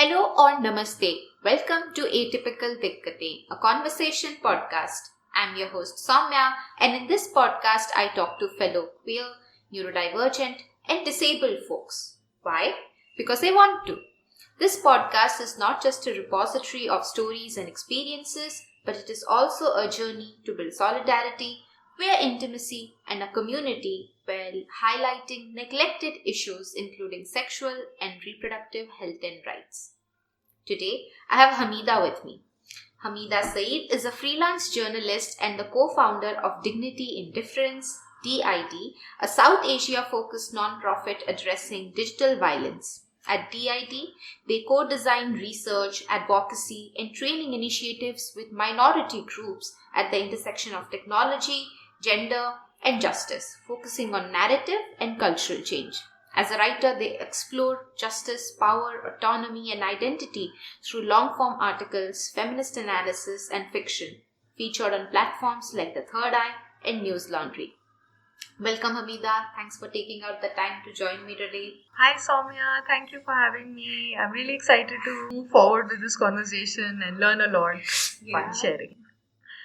Hello or namaste. Welcome to Atypical Dikkate, a conversation podcast. I'm your host Soumya, and in this podcast, I talk to fellow queer, neurodivergent, and disabled folks. Why? Because I want to. This podcast is not just a repository of stories and experiences, but it is also a journey to build solidarity, queer intimacy, and a community while highlighting neglected issues including sexual and reproductive health and rights. Today, I have Hamida with me. Hamida Saeed is a freelance journalist and the co-founder of Dignity in Difference, DID, a South Asia-focused non-profit addressing digital violence. At DID, they co-design research, advocacy, and training initiatives with minority groups at the intersection of technology, gender, and justice, focusing on narrative and cultural change. As a writer, they explore justice, power, autonomy, and identity through long-form articles, feminist analysis, and fiction, featured on platforms like The Third Eye and News Laundry. Welcome, Hamida. Thanks for taking out the time to join me today. Hi, Soumya. Thank you for having me. I'm really excited to move forward with this conversation and learn a lot by sharing.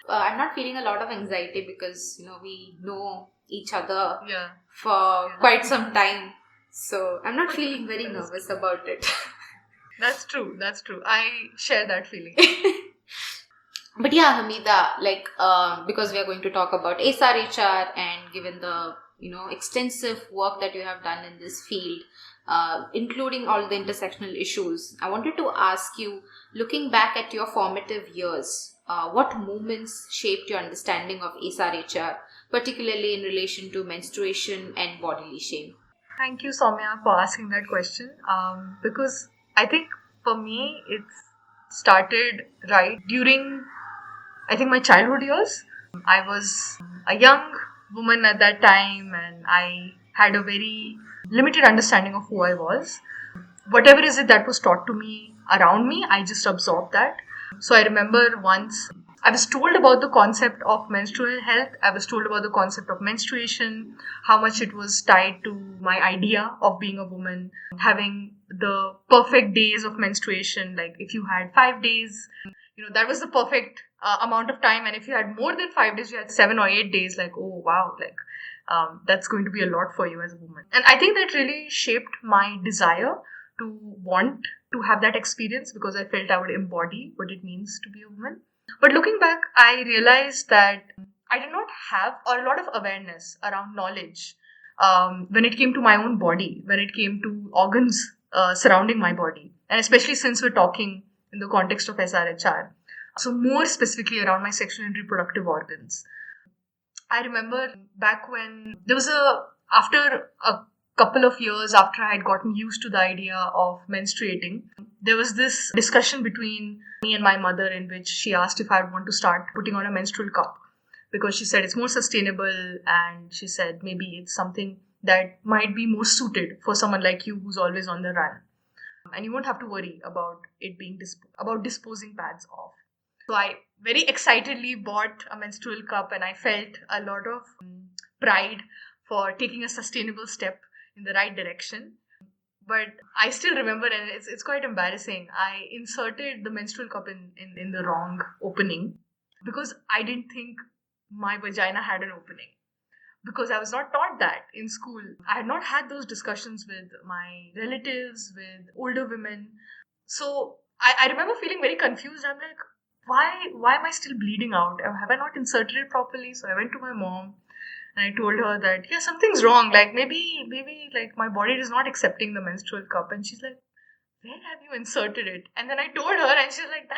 I'm not feeling a lot of anxiety because, we know each other for quite some time. So I'm not feeling very nervous about it. That's true. I share that feeling. But yeah, Hamida, because we are going to talk about SRHR and given the, extensive work that you have done in this field, including all the intersectional issues, I wanted to ask you, looking back at your formative years, what moments shaped your understanding of SRHR, particularly in relation to menstruation and bodily shame? Thank you, Soumya, for asking that question. Because I think for me, it started right during, my childhood years. I was a young woman at that time and I had a very limited understanding of who I was. Whatever is it that was taught to me around me, I just absorbed that. So I remember once I was told about the concept of menstrual health. I was told about the concept of menstruation, how much it was tied to my idea of being a woman, having the perfect days of menstruation. Like if you had 5 days, that was the perfect amount of time. And if you had more than 5 days, you had 7 or 8 days, like, oh, wow, that's going to be a lot for you as a woman. And I think that really shaped my desire to want to have that experience because I felt I would embody what it means to be a woman. But looking back, I realized that I did not have a lot of awareness around knowledge when it came to my own body, when it came to organs surrounding my body. And especially since we're talking in the context of SRHR. So more specifically around my sexual and reproductive organs. I remember back when after a couple of years after I had gotten used to the idea of menstruating, there was this discussion between me and my mother in which she asked if I would want to start putting on a menstrual cup because she said it's more sustainable and she said maybe it's something that might be more suited for someone like you who's always on the run. And you won't have to worry about it being about disposing pads off. So I very excitedly bought a menstrual cup and I felt a lot of pride for taking a sustainable step in the right direction. But I still remember, and it's quite embarrassing, I inserted the menstrual cup in the wrong opening because I didn't think my vagina had an opening. Because I was not taught that in school. I had not had those discussions with my relatives, with older women. So I remember feeling very confused. I'm like, why am I still bleeding out? Have I not inserted it properly? So I went to my mom and I told her that, yeah, something's wrong. Like maybe like my body is not accepting the menstrual cup. And she's like, where have you inserted it? And then I told her and she's like,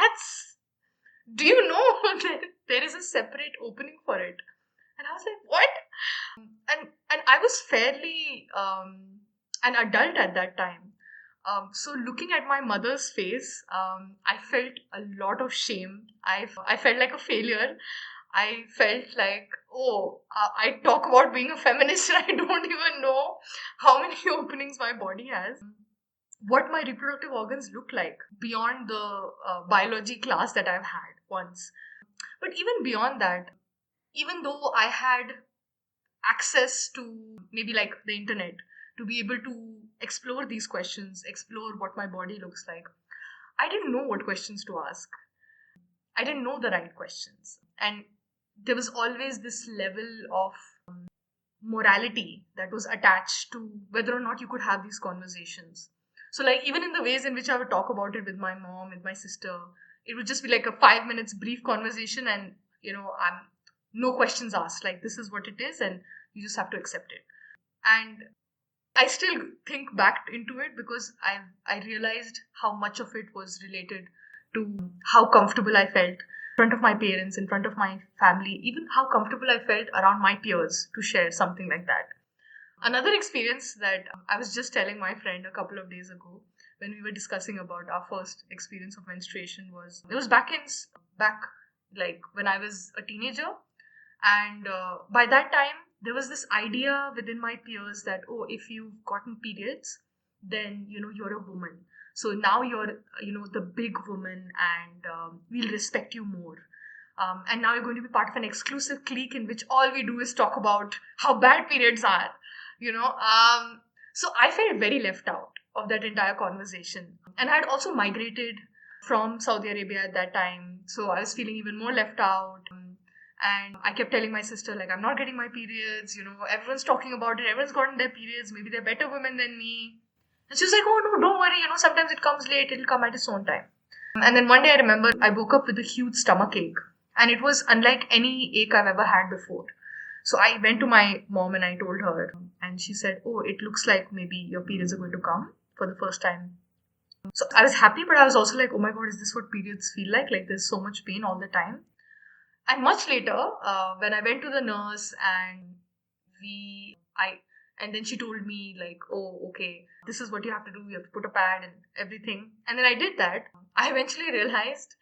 do you know that there is a separate opening for it? And I was like, what? And I was fairly an adult at that time. So looking at my mother's face, I felt a lot of shame. I felt like a failure. I felt like, I talk about being a feminist and I don't even know how many openings my body has. What my reproductive organs look like beyond the biology class that I've had once. But even beyond that, even though I had access to maybe like the internet to be able to explore these questions, explore what my body looks like, I didn't know what questions to ask. I didn't know the right questions. And there was always this level of morality that was attached to whether or not you could have these conversations. So, like, even in the ways in which I would talk about it with my mom, with my sister, it would just be like a 5 minutes brief conversation, and I'm no questions asked. Like, this is what it is, and you just have to accept it. And I still think back into it because I realized how much of it was related to how comfortable I felt in front of my parents, in front of my family, even how comfortable I felt around my peers to share something like that. Another experience that I was just telling my friend a couple of days ago when we were discussing about our first experience of menstruation was it was back like when I was a teenager, and by that time there was this idea within my peers that, oh, if you've gotten periods, then you're a woman. So now you're the big woman, and we'll respect you more. And now you're going to be part of an exclusive clique in which all we do is talk about how bad periods are. So I felt very left out of that entire conversation, and I had also migrated from Saudi Arabia at that time, so I was feeling even more left out. And I kept telling my sister, like, I'm not getting my periods, everyone's talking about it, everyone's gotten their periods, maybe they're better women than me. And she was like, oh no, don't worry, sometimes it comes late, it'll come at its own time. And then one day I remember I woke up with a huge stomach ache, and it was unlike any ache I've ever had before. So I went to my mom and I told her, and she said, oh, it looks like maybe your periods are going to come for the first time. So I was happy, but I was also like, oh my God, is this what periods feel like? Like, there's so much pain all the time. And much later, when I went to the nurse and then she told me, like, oh, okay, this is what you have to do. You have to put a pad and everything. And then I did that. I eventually realized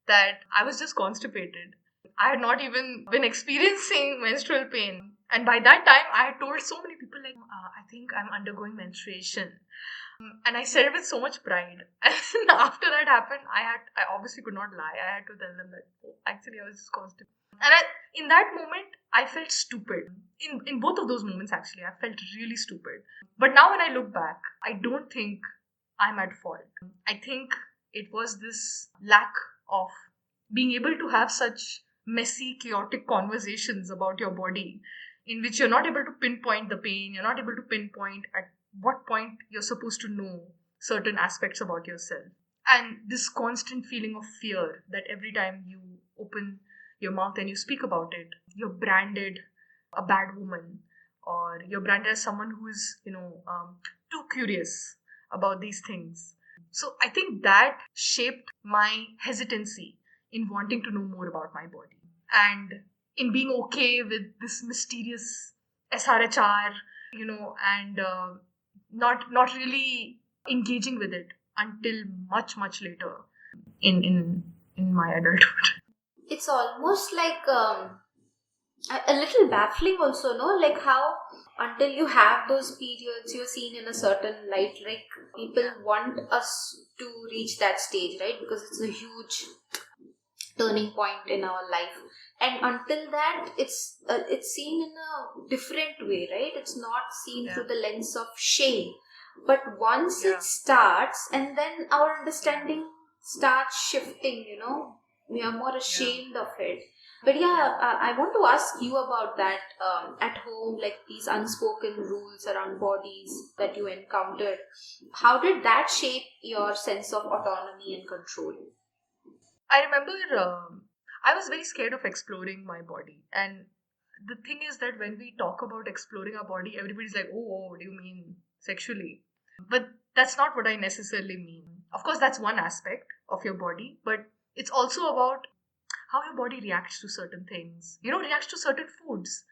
that I was just constipated. I had not even been experiencing menstrual pain. And by that time, I had told so many people, like, I think I'm undergoing menstruation. And I said it with so much pride. And after that happened, I obviously could not lie. I had to tell them that, oh, actually, I was just constipated. And in that moment, I felt stupid. In both of those moments, actually, I felt really stupid. But now when I look back, I don't think I'm at fault. I think it was this lack of being able to have such messy, chaotic conversations about your body in which you're not able to pinpoint the pain, you're not able to pinpoint at what point you're supposed to know certain aspects about yourself. And this constant feeling of fear that every time you open your mouth and you speak about it, you're branded a bad woman, or you're branded as someone who is, too curious about these things. So I think that shaped my hesitancy in wanting to know more about my body, and in being okay with this mysterious SRHR, and not really engaging with it until much later in my adulthood. It's almost like a little baffling also, no? Like how until you have those periods, you're seen in a certain light. Like people want us to reach that stage, right? Because it's a huge turning point in our life. And until that, it's seen in a different way, right? It's not seen through the lens of shame. But once it starts, and then our understanding starts shifting, we are more ashamed of it. But I want to ask you about that at home, like these unspoken rules around bodies that you encountered. How did that shape your sense of autonomy and control? I remember I was very scared of exploring my body. And the thing is that when we talk about exploring our body, everybody's like, oh, what do you mean sexually? But that's not what I necessarily mean. Of course, that's one aspect of your body, but it's also about how your body reacts to certain things, reacts to certain foods.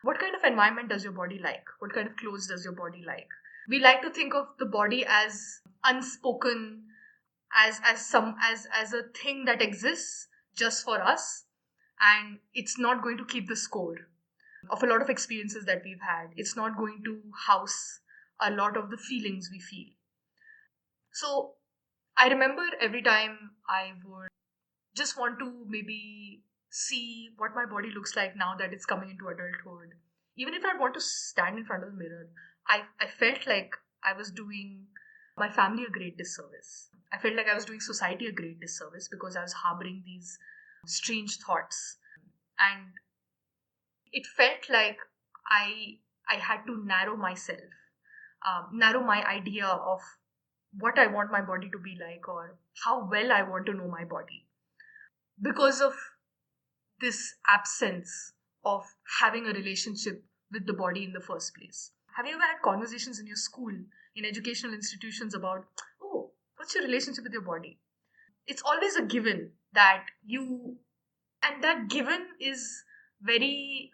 What kind of environment does your body like? What kind of clothes does your body like? We like to think of the body as unspoken, as a thing that exists just for us, and it's not going to keep the score of a lot of experiences that we've had. It's not going to house a lot of the feelings we feel. So I remember every time I would just want to maybe see what my body looks like now that it's coming into adulthood. Even if I want to stand in front of the mirror, I felt like I was doing my family a great disservice. I felt like I was doing society a great disservice because I was harboring these strange thoughts. And it felt like I I had to narrow myself, narrow my idea of what I want my body to be like or how well I want to know my body because of this absence of having a relationship with the body in the first place. Have you ever had conversations in your school, in educational institutions about, oh, what's your relationship with your body? It's always a given that you, and that given is very,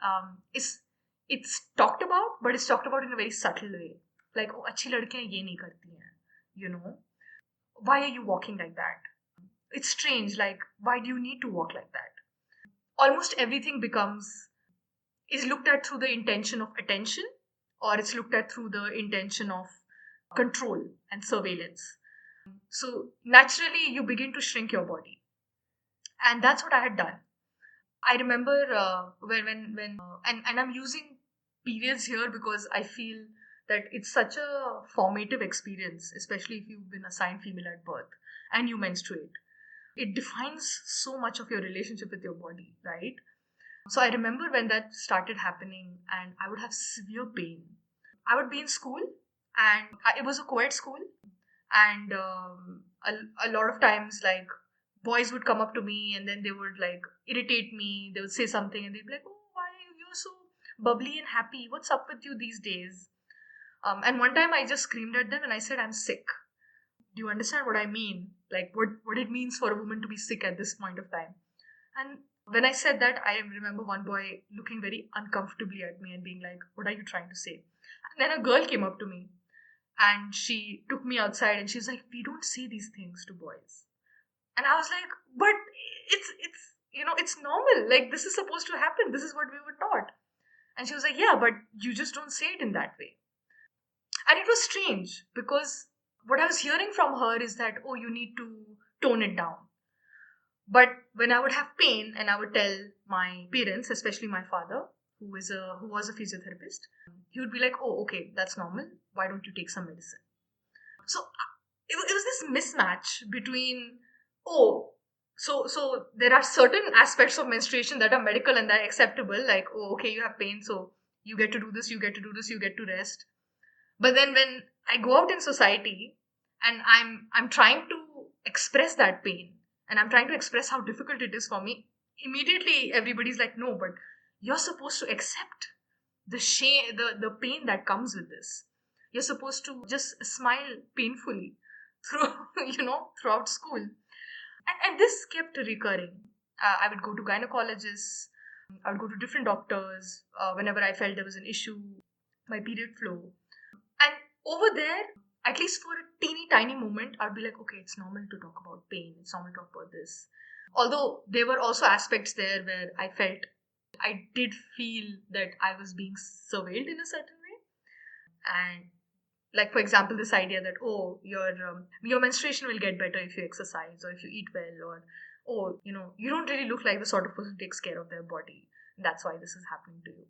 it's talked about, but it's talked about in a very subtle way. Like, oh, अच्छी लड़कियां ये नहीं करती हैं, you know? Why are you walking like that? It's strange, like, why do you need to walk like that? Almost everything is looked at through the intention of attention, or it's looked at through the intention of control and surveillance. So naturally you begin to shrink your body, and that's what I had done. I remember and I'm using periods here because I feel that it's such a formative experience, especially if you've been assigned female at birth and you menstruate. It defines so much of your relationship with your body, right? So I remember when that started happening, and I would have severe pain. I would be in school, and it was a co-ed school, and a lot of times, like, boys would come up to me, and then they would like irritate me. They would say something, and they'd be like, "Oh, why are you so bubbly and happy? What's up with you these days?" And one time, I just screamed at them, and I said, "I'm sick." Do you understand what I mean? Like, what it means for a woman to be sick at this point of time? And when I said that, I remember one boy looking very uncomfortably at me and being like, "What are you trying to say?" And then a girl came up to me and she took me outside and she's like, "We don't say these things to boys." And I was like, "But it's normal. Like, this is supposed to happen. This is what we were taught." And she was like, "Yeah, but you just don't say it in that way." And it was strange because what I was hearing from her is that, oh, you need to tone it down. But when I would have pain and I would tell my parents, especially my father, who was a physiotherapist, he would be like, "Oh, okay, that's normal. Why don't you take some medicine?" So it was this mismatch between, oh, so there are certain aspects of menstruation that are medical and that are acceptable, like, oh, okay, you have pain, so you get to do this, you get to do this, you get to rest. But then when I go out in society and I'm trying to express that pain and I'm trying to express how difficult it is for me, immediately everybody's like, "No, but you're supposed to accept the shame, the pain that comes with this. You're supposed to just smile painfully through throughout school." And this kept recurring. I would go to gynecologists, I would go to different doctors whenever I felt there was an issue, my period flow. And over there, at least for a teeny tiny moment, I'd be like, "Okay, it's normal to talk about pain, it's normal to talk about this." Although there were also aspects there where I did feel that I was being surveilled in a certain way. And like, for example, this idea that, oh, your menstruation will get better if you exercise or if you eat well, or, oh, you don't really look like the sort of person who takes care of their body. That's why this is happening to you.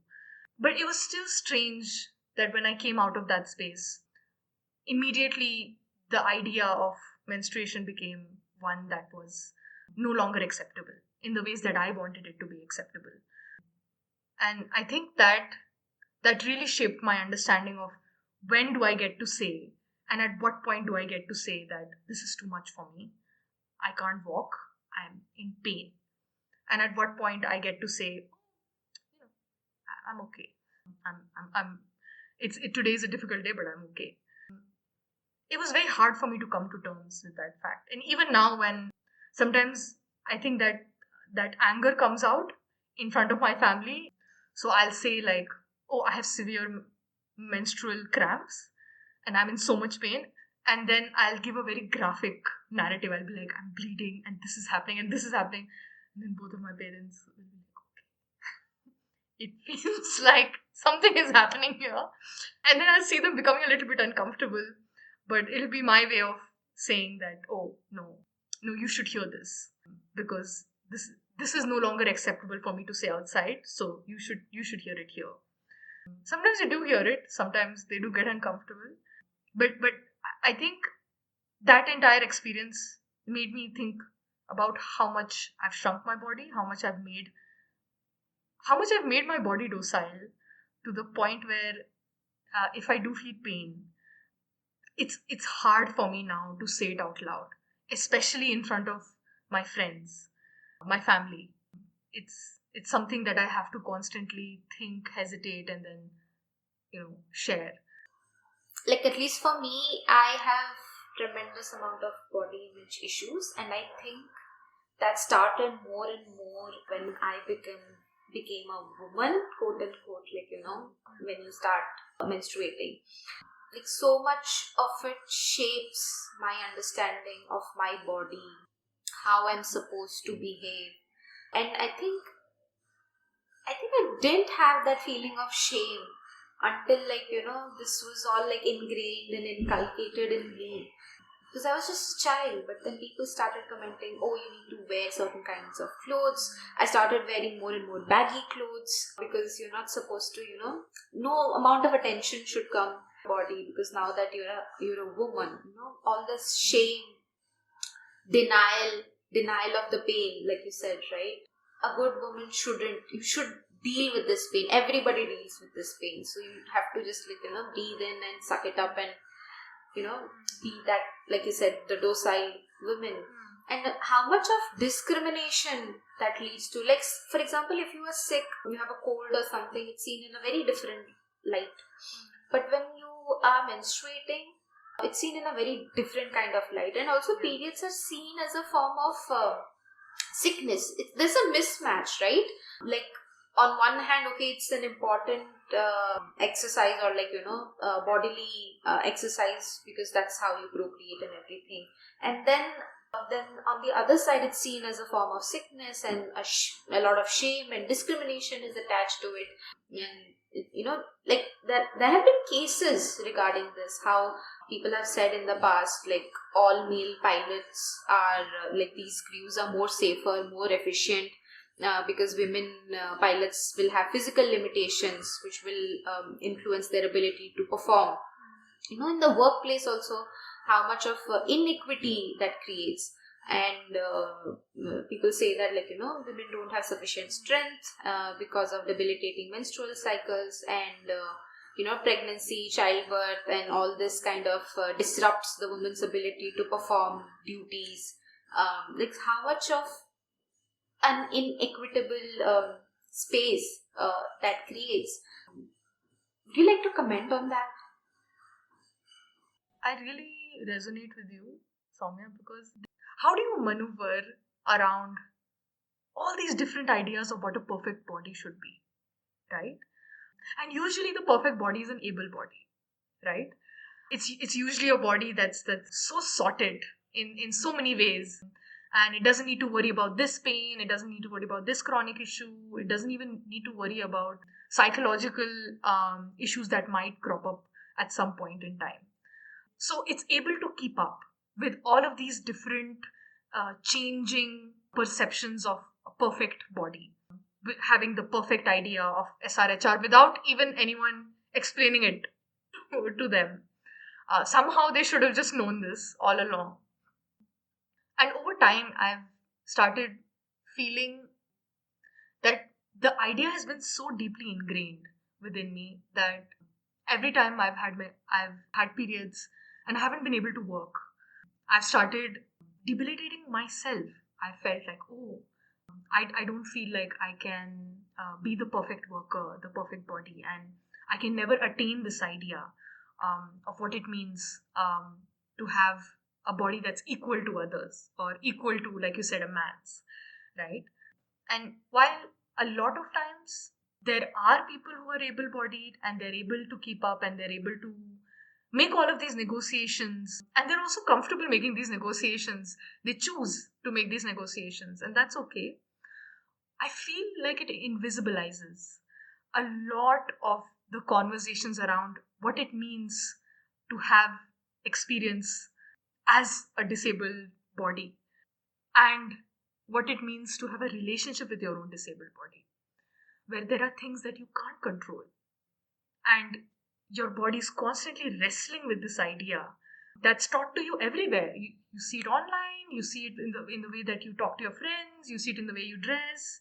But it was still strange that when I came out of that space, immediately the idea of menstruation became one that was no longer acceptable in the ways that I wanted it to be acceptable. And I think that really shaped my understanding of when do I get to say, and at what point do I get to say that this is too much for me, I can't walk, I'm in pain. And at what point I get to say, I'm okay. I'm today is a difficult day, but I'm okay. It was very hard for me to come to terms with that fact. And even now, when sometimes I think that anger comes out in front of my family, so I'll say like, "Oh, I have severe menstrual cramps and I'm in so much pain." And then I'll give a very graphic narrative. I'll be like, "I'm bleeding and this is happening and this is happening." And then both of my parents will be like, "Okay." It feels like something is happening here. And then I'll see them becoming a little bit uncomfortable. But it'll be my way of saying that, "Oh, no, you should hear this. Because this is no longer acceptable for me to say outside. So you should hear it here." Sometimes they do hear it. Sometimes they do get uncomfortable. But I think that entire experience made me think about how much I've shrunk my body, how much I've made my body docile to the point where if I do feel pain, it's hard for me now to say it out loud, especially in front of my friends, my family. It's something that I have to constantly think, hesitate, and then share. Like, at least for me, I have tremendous amount of body image issues, and I think that started more and more when I became a woman, quote unquote, like, when you start menstruating. Like, so much of it shapes my understanding of my body, how I'm supposed to behave. And I think I didn't have that feeling of shame until, like, this was all like ingrained and inculcated in me. Because I was just a child, but then people started commenting, oh, you need to wear certain kinds of clothes. I started wearing more and more baggy clothes because you're not supposed to, no amount of attention should come to your body, because now that you're a woman, all this shame, denial of the pain, like you said, right? A good woman you should deal with this pain. Everybody deals with this pain. So you have to just, like, breathe in and suck it up and, be that, like you said, the docile women. And how much of discrimination that leads to, like, for example, if you are sick, you have a cold or something, it's seen in a very different light. But when you are menstruating, it's seen in a very different kind of light. And also periods are seen as a form of sickness. There's a mismatch, right? Like, on one hand, okay, it's an important exercise, or, like, bodily exercise, because that's how you procreate and everything. And then on the other side, it's seen as a form of sickness, and a lot of shame and discrimination is attached to it. And like, there have been cases regarding this, how people have said in the past, like, all male pilots are like, these crews are more safer, more efficient, because women pilots will have physical limitations which will influence their ability to perform. In the workplace also, how much of inequity that creates. And people say that, like, women don't have sufficient strength because of debilitating menstrual cycles, and pregnancy, childbirth, and all this kind of disrupts the woman's ability to perform duties. Like, how much of an inequitable space that creates. Would you like to comment on that? I really resonate with you, Soumya, because how do you maneuver around all these different ideas of what a perfect body should be, right? And usually the perfect body is an able body, right? It's usually a body that's so sorted in so many ways, and it doesn't need to worry about this pain, it doesn't need to worry about this chronic issue, it doesn't even need to worry about psychological issues that might crop up at some point in time. So it's able to keep up with all of these different changing perceptions of a perfect body, having the perfect idea of SRHR without even anyone explaining it to them. Somehow they should have just known this all along. And over time, I've started feeling that the idea has been so deeply ingrained within me that every time I've had periods and I haven't been able to work, I've started debilitating myself. I felt like, oh, I don't feel like I can be the perfect worker, the perfect body, and I can never attain this idea of what it means to have a body that's equal to others, or equal to, like you said, a man's, right? And while a lot of times there are people who are able bodied and they're able to keep up and they're able to make all of these negotiations, and they're also comfortable making these negotiations, they choose to make these negotiations, and that's okay. I feel like it invisibilizes a lot of the conversations around what it means to have experience as a disabled body, and what it means to have a relationship with your own disabled body, where there are things that you can't control, and your body is constantly wrestling with this idea That's taught to you everywhere. You see it online, you see it in the way that you talk to your friends, you see it in the way you dress,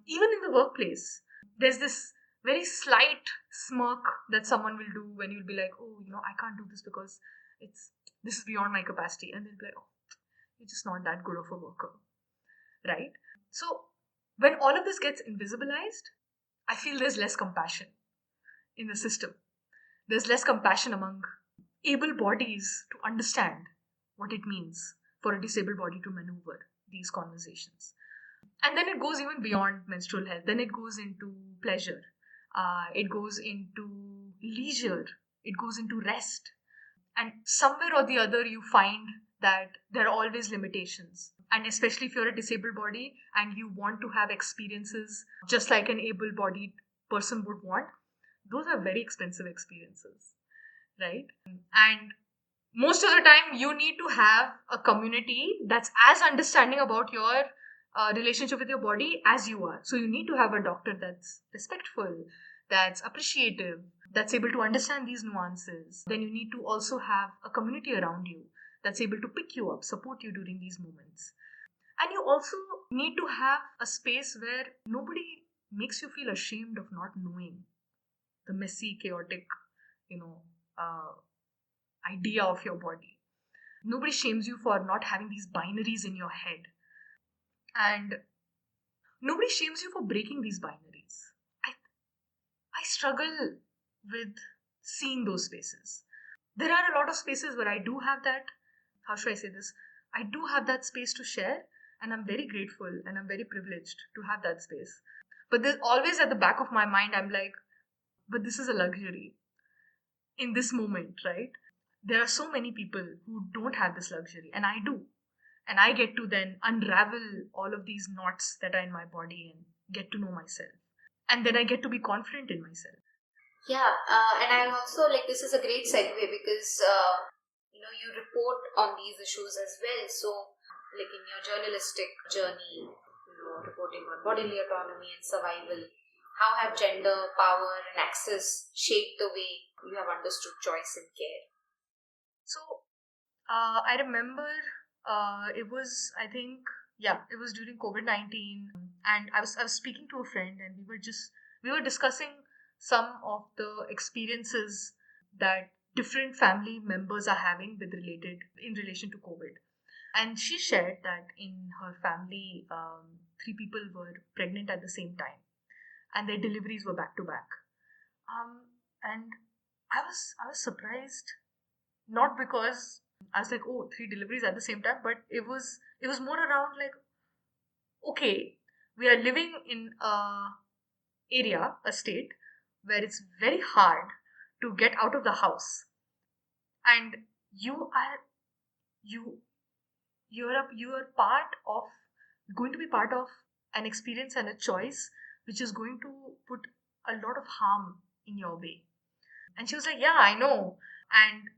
even in the workplace. There's this very slight smirk that someone will do when you'll be like, oh, I can't do this because this is beyond my capacity. And they'll be like, oh, you're just not that good of a worker. Right? So when all of this gets invisibilized, I feel there's less compassion in the system. There's less compassion among able bodies to understand what it means for a disabled body to maneuver these conversations. And then it goes even beyond menstrual health. Then it goes into pleasure. It goes into leisure. It goes into rest. And somewhere or the other, you find that there are always limitations. And especially if you're a disabled body and you want to have experiences just like an able bodied person would want, those are very expensive experiences, right? And most of the time, you need to have a community that's as understanding about your relationship with your body as you are. So you need to have a doctor that's respectful, that's appreciative, that's able to understand these nuances. Then you need to also have a community around you that's able to pick you up, support you during these moments. And you also need to have a space where nobody makes you feel ashamed of not knowing the messy, chaotic, idea of your body. Nobody shames you for not having these binaries in your head. And nobody shames you for breaking these binaries. I struggle with seeing those spaces. There are a lot of spaces where I do have that, how should I say this? I do have that space to share, and I'm very grateful and I'm very privileged to have that space. But there's always at the back of my mind, I'm like, but this is a luxury in this moment, right? There are so many people who don't have this luxury, and I do. And I get to then unravel all of these knots that are in my body and get to know myself. And then I get to be confident in myself. Yeah, and I also like this is a great segue because you report on these issues as well. So, like in your journalistic journey, reporting on bodily autonomy and survival, how have gender, power, and access shaped the way you have understood choice in care? So, I remember it was, I think, it was during COVID-19, and I was speaking to a friend, and we were discussing some of the experiences that different family members are having in relation to COVID. And she shared that in her family, 3 people were pregnant at the same time, and their deliveries were back to back. And I was surprised, not because I was like, oh, 3 deliveries at the same time, but it was more around like, okay, we are living in a state where it's very hard to get out of the house, and you are going to be part of an experience and a choice which is going to put a lot of harm in your way. And she was like, yeah, I know. And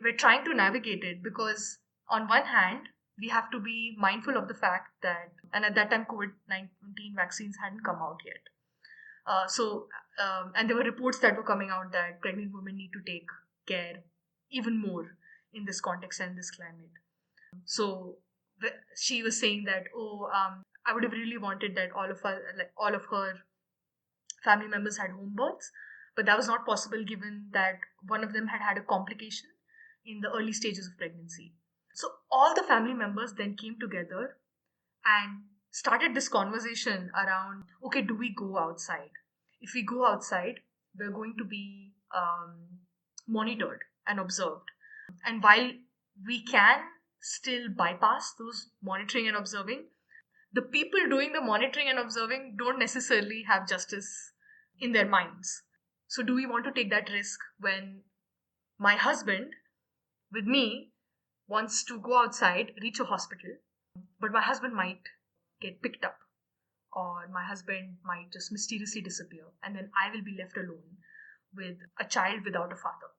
we're trying to navigate it because on one hand, we have to be mindful of the fact that, and at that time, COVID-19 vaccines hadn't come out yet. And there were reports that were coming out that pregnant women need to take care even more in this context and this climate. So she was saying that, I would have really wanted that all of her family members had home births, but that was not possible given that one of them had a complication in the early stages of pregnancy. So all the family members then came together and started this conversation around, okay, do we go outside? If we go outside, we're going to be monitored and observed. And while we can still bypass those monitoring and observing, the people doing the monitoring and observing don't necessarily have justice in their minds. So do we want to take that risk when my husband, with me, wants to go outside, reach a hospital, but my husband might get picked up, or my husband might just mysteriously disappear, and then I will be left alone with a child without a father.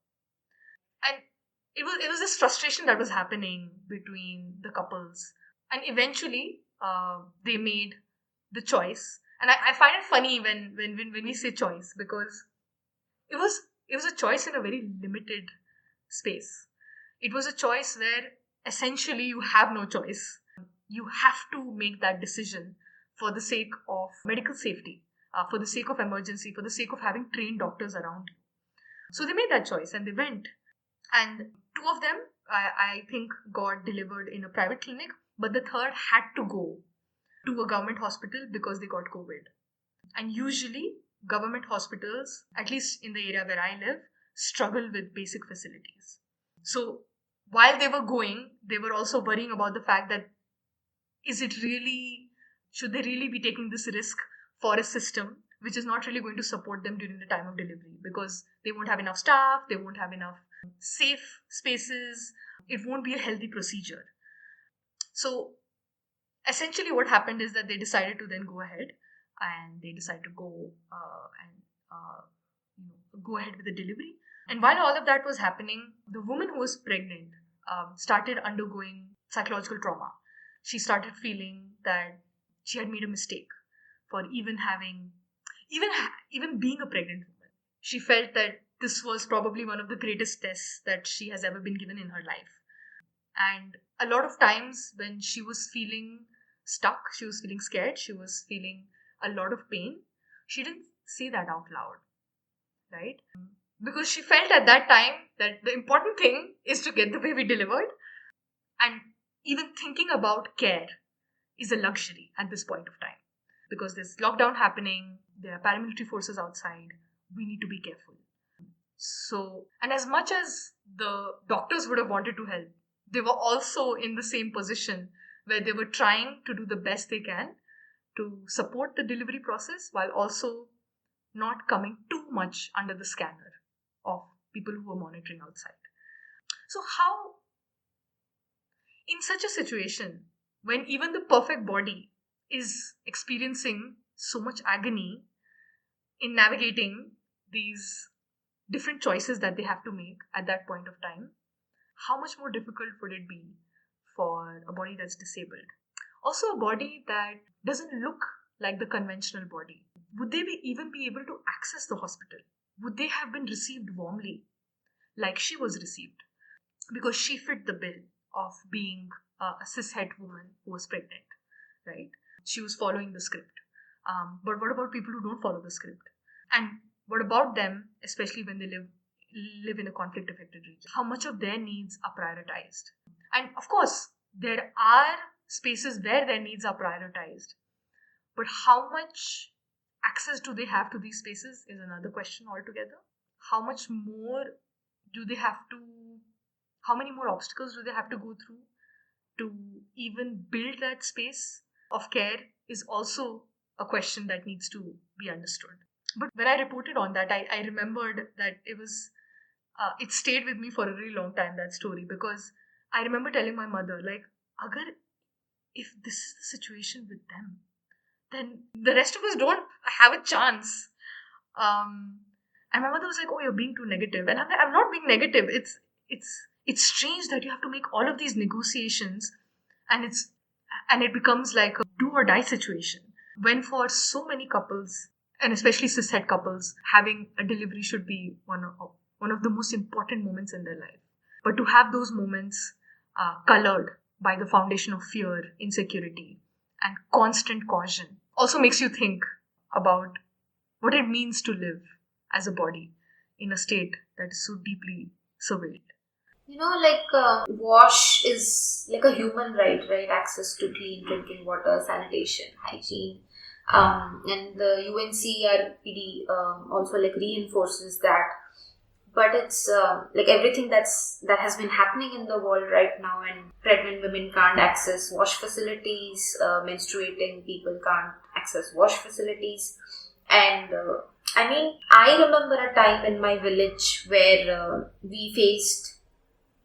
And it was this frustration that was happening between the couples, and eventually they made the choice. And I find it funny when we say choice, because it was a choice in a very limited space. it was a choice where essentially you have no choice. You have to make that decision for the sake of medical safety, for the sake of emergency, for the sake of having trained doctors around you. So they made that choice and they went. And two of them, I think, got delivered in a private clinic, but the third had to go to a government hospital because they got COVID. And usually, government hospitals, at least in the area where I live, struggle with basic facilities. So while they were going, they were also worrying about the fact that should they really be taking this risk for a system which is not really going to support them during the time of delivery, because they won't have enough staff, they won't have enough safe spaces, it won't be a healthy procedure. So essentially what happened is that they decided to then go ahead and they decided to go go ahead with the delivery. And while all of that was happening, the woman who was pregnant started undergoing psychological trauma. She started feeling that she had made a mistake for even being a pregnant woman. She felt that this was probably one of the greatest tests that she has ever been given in her life. And a lot of times when she was feeling stuck, she was feeling scared, she was feeling a lot of pain, she didn't say that out loud, right? Because she felt at that time that the important thing is to get the baby delivered. And even thinking about care is a luxury at this point of time. Because there's lockdown happening, there are paramilitary forces outside, we need to be careful. So, and as much as the doctors would have wanted to help, they were also in the same position where they were trying to do the best they can to support the delivery process while also not coming too much under the scanner of people who were monitoring outside. So how, in such a situation, when even the perfect body is experiencing so much agony in navigating these different choices that they have to make at that point of time, how much more difficult would it be for a body that's disabled? Also, a body that doesn't look like the conventional body. Would they even be able to access the hospital? Would they have been received warmly like she was received? Because she fit the bill of being a cishet woman who was pregnant, right? She was following the script. But what about people who don't follow the script? And what about them, especially when they live in a conflict-affected region? How much of their needs are prioritized? And of course, there are spaces where their needs are prioritized. But how much access do they have to these spaces is another question altogether. How much more how many more obstacles do they have to go through to even build that space of care is also a question that needs to be understood. But when I reported on that, I remembered that it stayed with me for a really long time, that story, because I remember telling my mother, like, if this is the situation with them, then the rest of us don't have a chance. And my mother was like, "Oh, you're being too negative." And I'm like, "I'm not being negative. It's strange that you have to make all of these negotiations, and it becomes like a do or die situation. When for so many couples, and especially cishet couples, having a delivery should be one of the most important moments in their life. But to have those moments colored by the foundation of fear, insecurity, and constant caution also makes you think about what it means to live as a body in a state that is so deeply surveilled." Wash is like a human right? Access to clean drinking water, sanitation, hygiene. And the UNCRPD also reinforces that. But it's everything that has been happening in the world right now, and pregnant women can't access wash facilities, menstruating people can't access wash facilities. And I remember a time in my village where we faced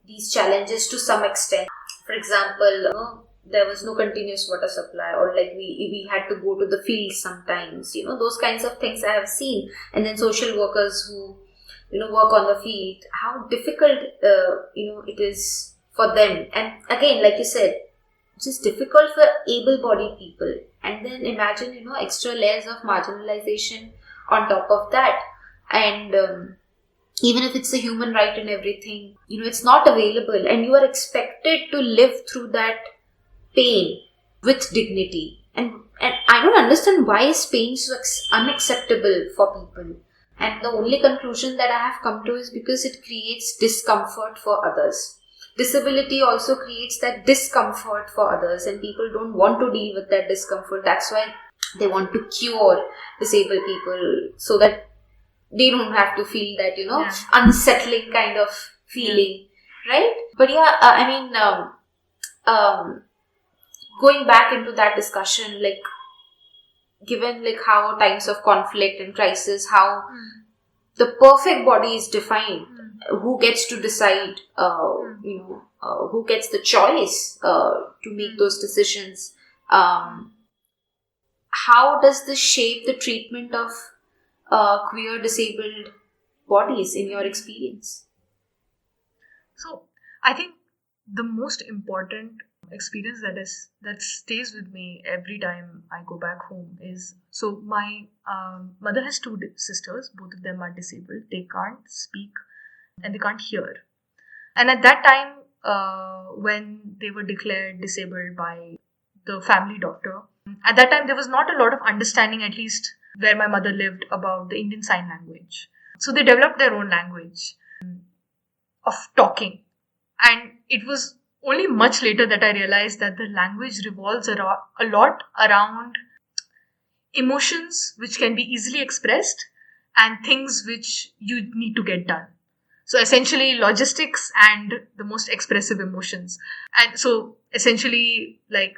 these challenges to some extent. For example, there was no continuous water supply, or we had to go to the field sometimes. Those kinds of things I have seen. And then social workers who work on the field, how difficult it is for them. And again, like you said, just difficult for able-bodied people. And then imagine extra layers of marginalization on top of that. And even if it's a human right and everything, it's not available, and you are expected to live through that pain with dignity. And I don't understand why is pain so unacceptable for people. And the only conclusion that I have come to is because it creates discomfort for others. Disability also creates that discomfort for others, and people don't want to deal with that discomfort. That's why they want to cure disabled people, so that they don't have to feel that, unsettling kind of feeling, right? But yeah, going back into that discussion, like, given like how times of conflict and crisis, how the perfect body is defined, who gets to decide, who gets the choice to make those decisions, how does this shape the treatment of queer disabled bodies in your experience? So I think the most important experience that stays with me every time I go back home is, so my mother has two sisters. Both of them are disabled. They can't speak and they can't hear. And at that time, when they were declared disabled by the family doctor, at that time there was not a lot of understanding, at least where my mother lived, about the Indian Sign Language. So they developed their own language of talking. And it was only much later that I realized that the language revolves a lot around emotions which can be easily expressed and things which you need to get done. So essentially logistics and the most expressive emotions. And so essentially, like,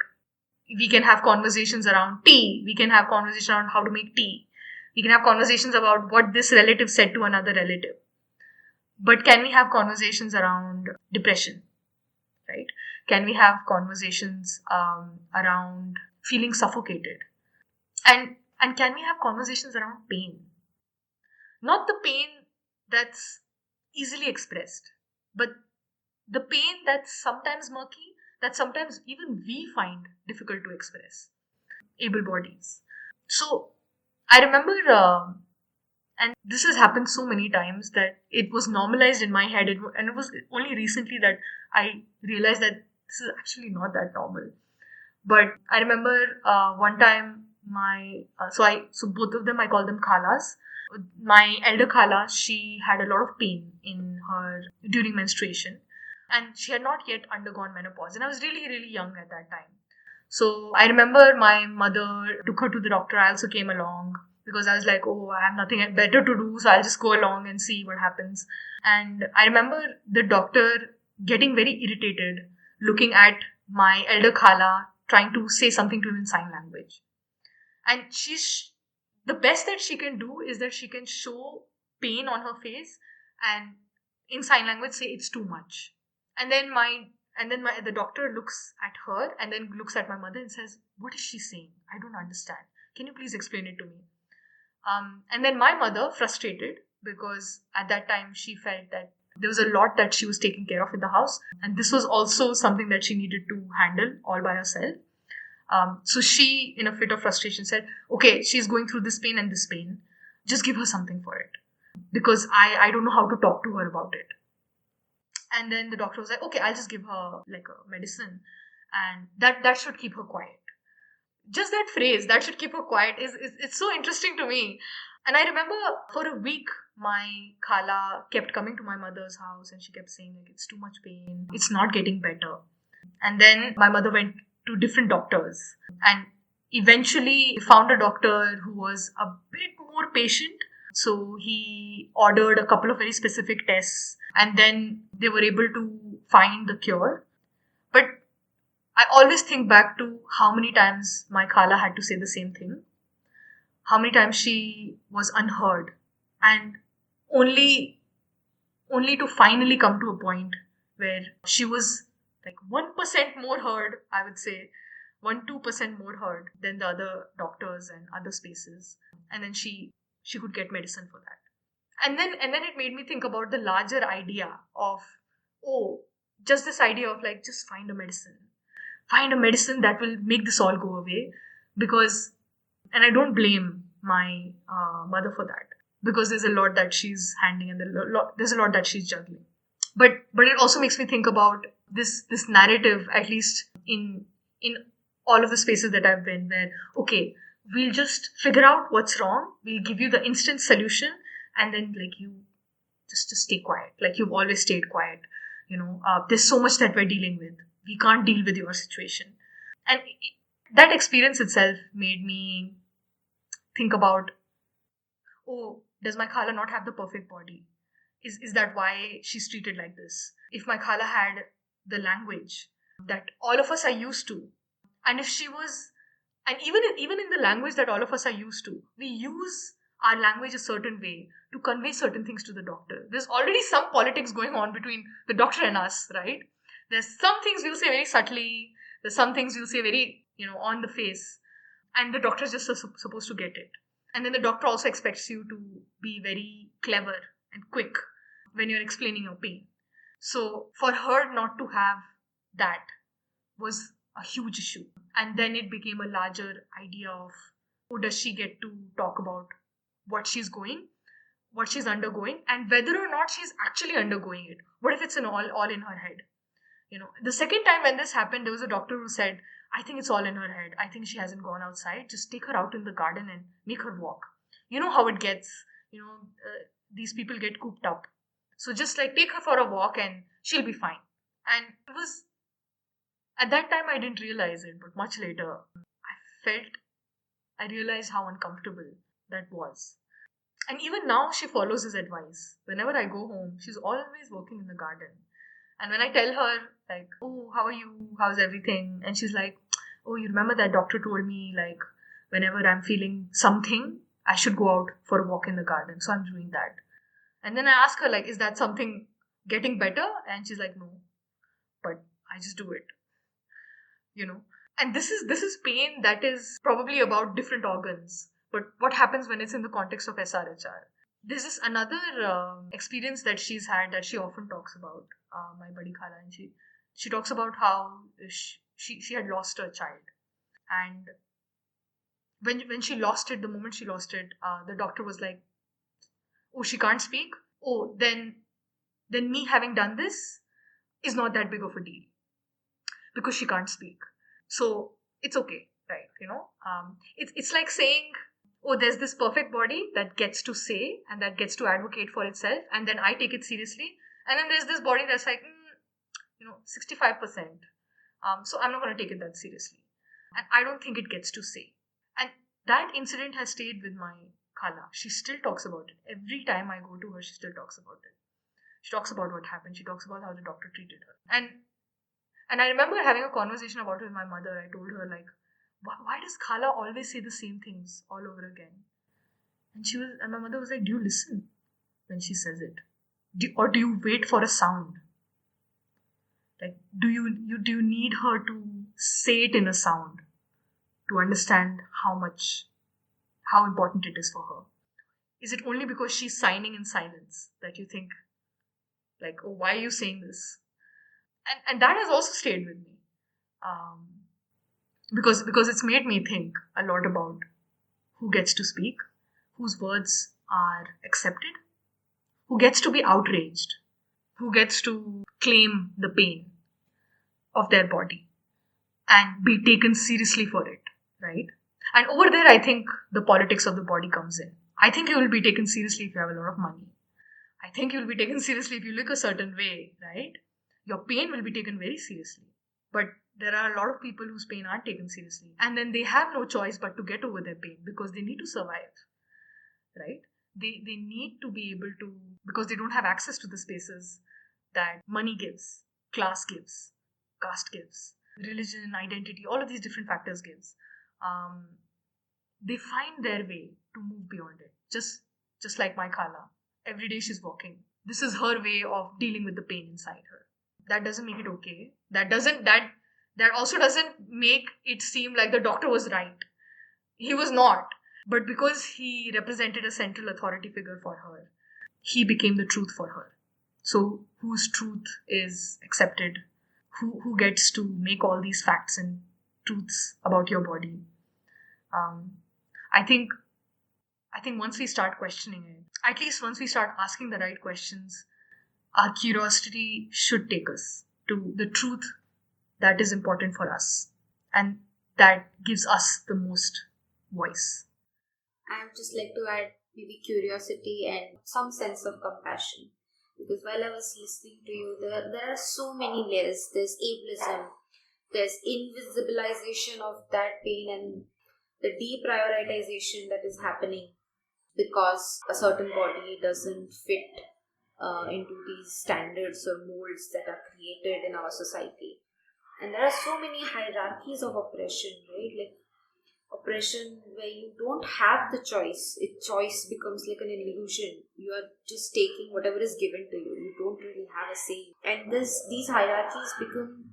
we can have conversations around tea. We can have conversations around how to make tea. We can have conversations about what this relative said to another relative. But can we have conversations around depression, right? Can we have conversations around feeling suffocated? And can we have conversations around pain? Not the pain that's easily expressed, but the pain that's sometimes murky, that sometimes even we find difficult to express, able bodies. So I remember, and this has happened so many times that it was normalized in my head, and it was only recently that I realized that this is actually not that normal. But I remember one time so both of them, I call them Khalas. My elder Khala, she had a lot of pain in her during menstruation, and she had not yet undergone menopause, and I was really, really young at that time. So I remember my mother took her to the doctor. I also came along because I was like, oh, I have nothing better to do, so I'll just go along and see what happens. And I remember the doctor getting very irritated, looking at my elder Khala, trying to say something to him in sign language. And the best that she can do is that she can show pain on her face and in sign language say it's too much. And then the doctor looks at her and then looks at my mother and says, what is she saying? I don't understand. Can you please explain it to me? And then my mother, frustrated, because at that time she felt that there was a lot that she was taking care of in the house, and this was also something that she needed to handle all by herself. So she, in a fit of frustration, said, okay, she's going through this pain and this pain. Just give her something for it. Because I don't know how to talk to her about it. And then the doctor was like, okay, I'll just give her like a medicine. And that should keep her quiet. Just that phrase, that should keep her quiet, it's so interesting to me. And I remember for a week, my Khala kept coming to my mother's house and she kept saying, like, it's too much pain. It's not getting better. And then my mother went to different doctors and eventually found a doctor who was a bit more patient. So he ordered a couple of very specific tests and then they were able to find the cure. But I always think back to how many times my Khala had to say the same thing. How many times she was unheard, and only to finally come to a point where she was like 1% more heard, I would say, 1-2% more heard than the other doctors and other spaces. And then she could get medicine for that. And then it made me think about the larger idea of, just this idea of like, just find a medicine. Find a medicine that will make this all go away. Because, and I don't blame my mother for that. because there's a lot that she's handling and there's a lot that she's juggling. But it also makes me think about this narrative, at least in all of the spaces that I've been, where okay, we'll just figure out what's wrong, we'll give you the instant solution, and then like you just stay quiet, like you've always stayed quiet. There's so much that we're dealing with. We can't deal with your situation, and that experience itself made me think about, oh, does my Khala not have the perfect body? Is that why she's treated like this? If my Khala had the language that all of us are used to, and if she was, and even in the language that all of us are used to, we use our language a certain way to convey certain things to the doctor. There's already some politics going on between the doctor and us, right? There's some things we'll say very subtly. There's some things we'll say very, on the face, and the doctor's just supposed to get it. And then the doctor also expects you to be very clever and quick when you're explaining your pain. So for her not to have that was a huge issue. And then it became a larger idea of, oh, does she get to talk about what she's undergoing, and whether or not she's actually undergoing it. What if it's all in her head? The second time when this happened, there was a doctor who said, I think it's all in her head. I think she hasn't gone outside. Just take her out in the garden and make her walk. You know how it gets. These people get cooped up. So just like take her for a walk and she'll be fine. And it was, at that time I didn't realize it, but much later I realized how uncomfortable that was. And even now she follows his advice. Whenever I go home, she's always working in the garden. And when I tell her, like, oh, how are you? How's everything? And she's like, oh, you remember that doctor told me, like, whenever I'm feeling something, I should go out for a walk in the garden. So I'm doing that. And then I ask her, like, is that something getting better? And she's like, no, but I just do it. And this is pain that is probably about different organs. But what happens when it's in the context of SRHR? This is another experience that she's had that she often talks about, my buddy Khala, and she talks about how she had lost her child, and when she lost it, the moment she lost it, the doctor was like, oh, she can't speak. Oh, then me having done this is not that big of a deal because she can't speak, so it's okay, right? It's like saying, oh, there's this perfect body that gets to say and that gets to advocate for itself, and then I take it seriously. And then there's this body that's like, 65%. So I'm not going to take it that seriously. And I don't think it gets to say. And that incident has stayed with my Khala. She still talks about it. Every time I go to her, she still talks about it. She talks about what happened. She talks about how the doctor treated her. And I remember having a conversation about it with my mother. I told her, like, why does Khala always say the same things all over again? And my mother was like, do you listen when she says it? Or do you wait for a sound? Like, do you need her to say it in a sound to understand how important it is for her? Is it only because she's signing in silence that you think, like, oh, why are you saying this? And that has also stayed with me. Because it's made me think a lot about who gets to speak, whose words are accepted, who gets to be outraged, who gets to claim the pain of their body and be taken seriously for it, right? And over there, I think the politics of the body comes in. I think you will be taken seriously if you have a lot of money. I think you will be taken seriously if you look a certain way, right? Your pain will be taken very seriously. But there are a lot of people whose pain aren't taken seriously. And then they have no choice but to get over their pain because they need to survive, right? They need to be able to, because they don't have access to the spaces that money gives, class gives, caste gives, religion, identity, all of these different factors gives. They find their way to move beyond it. Just like my Khala. Every day she's walking. This is her way of dealing with the pain inside her. That doesn't make it okay. That also doesn't make it seem like the doctor was right. He was not. But because he represented a central authority figure for her, he became the truth for her. So whose truth is accepted? Who gets to make all these facts and truths about your body? I think I think once we start questioning it, at least once we start asking the right questions, our curiosity should take us to the truth that is important for us and that gives us the most voice. I would just like to add maybe curiosity and some sense of compassion. Because while I was listening to you, there are so many layers. There's ableism, there's invisibilization of that pain, and the deprioritization that is happening because a certain body doesn't fit into these standards or molds that are created in our society. And there are so many hierarchies of oppression, right? Like oppression where you don't have the choice. Choice becomes like an illusion. You are just taking whatever is given to you. You don't really have a say. And these hierarchies become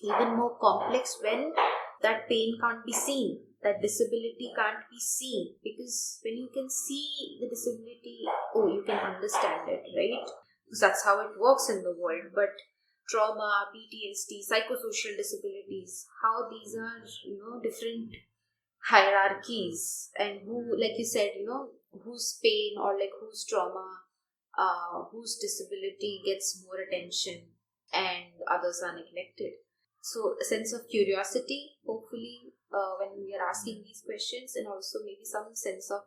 even more complex when that pain can't be seen, that disability can't be seen. Because when you can see the disability, you can understand it, right? Because that's how it works in the world. But trauma, PTSD, psychosocial disabilities, how these are, different hierarchies, and who, like you said, whose pain or like whose trauma, whose disability gets more attention and others are neglected. So a sense of curiosity, hopefully, when we are asking these questions, and also maybe some sense of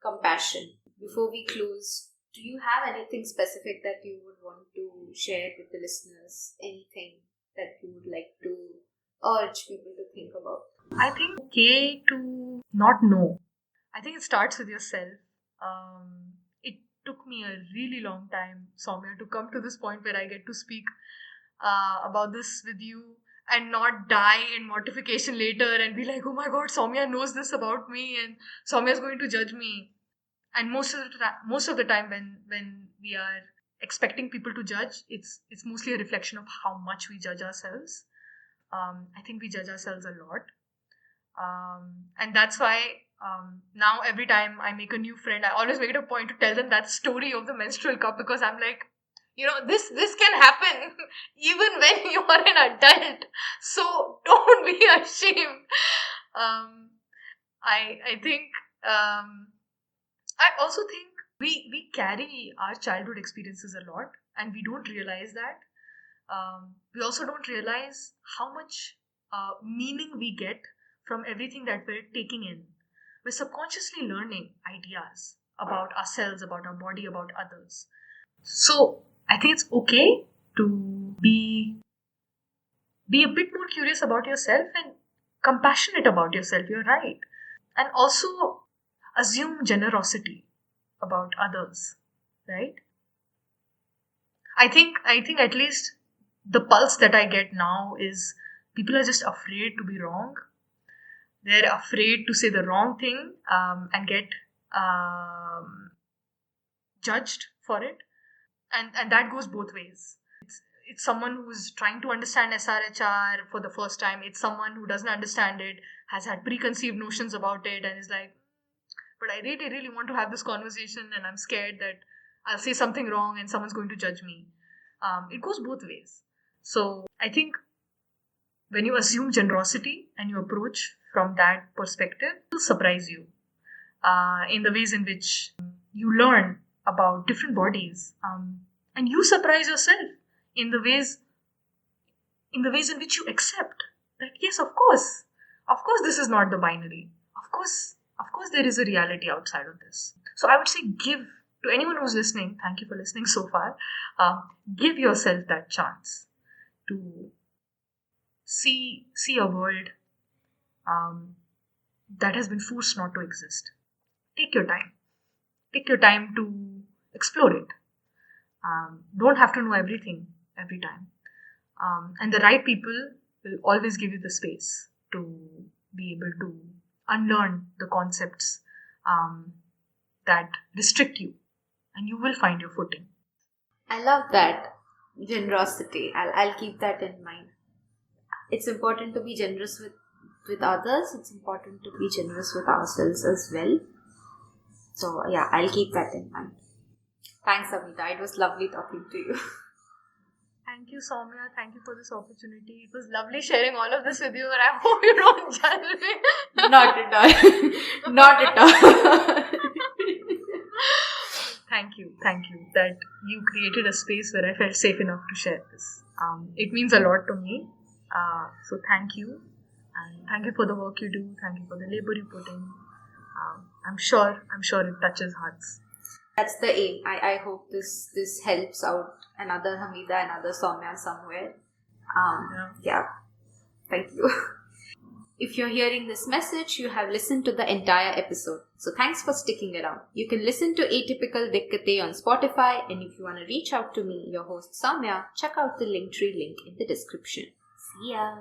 compassion. Before we close, do you have anything specific that you would want to share with the listeners? Anything that you would like to urge people to think about? I think okay to not know. I think it starts with yourself. It took me a really long time, Soumya, to come to this point where I get to speak about this with you and not die in mortification later and be like, oh my god, Soumya knows this about me and Soumya is going to judge me. And most of the time when we are expecting people to judge, it's mostly a reflection of how much we judge ourselves. I think we judge ourselves a lot. And that's why now every time I make a new friend, I always make it a point to tell them that story of the menstrual cup, because I'm like, this can happen even when you are an adult. So don't be ashamed. I think I also think we carry our childhood experiences a lot, and we don't realize that. We also don't realize how much meaning we get from everything that we're taking in. We're subconsciously learning ideas about ourselves, about our body, about others. So I think it's okay to be a bit more curious about yourself and compassionate about yourself. You're right. And also assume generosity about others, right? I think at least the pulse that I get now is people are just afraid to be wrong. They're afraid to say the wrong thing and get judged for it. And that goes both ways. It's someone who's trying to understand SRHR for the first time. It's someone who doesn't understand it, has had preconceived notions about it, and is like, but I really, really want to have this conversation, and I'm scared that I'll say something wrong and someone's going to judge me. It goes both ways. So I think when you assume generosity and you approach from that perspective, it will surprise you in the ways in which you learn about different bodies, and you surprise yourself in the ways in which you accept that yes, of course, this is not the binary. Of course, there is a reality outside of this. So I would say, give to anyone who's listening. Thank you for listening so far. Give yourself that chance to see a world that has been forced not to exist. Take your time. Take your time to explore it. Don't have to know everything every time. And the right people will always give you the space to be able to unlearn the concepts that restrict you, and you will find your footing. I love that generosity. I'll keep that in mind. It's important to be generous with others. It's important to be generous with ourselves as well. So yeah, I'll keep that in mind. Thanks, Amita. It was lovely talking to you. Thank you, Soumya. Thank you for this opportunity. It was lovely sharing all of this with you, and I hope you don't judge me. Not at all. Not at all. Thank you that you created a space where I felt safe enough to share this. It means a lot to me. So thank you, and thank you for the work you do. Thank you for the labor you put in. I'm sure it touches hearts. That's the aim. I hope this helps out another Hamida, another Soumya somewhere. Yeah. Thank you. If you're hearing this message, you have listened to the entire episode. So thanks for sticking around. You can listen to Atypical Dikkate on Spotify, and if you want to reach out to me, your host Soumya, check out the Linktree link in the description. See ya.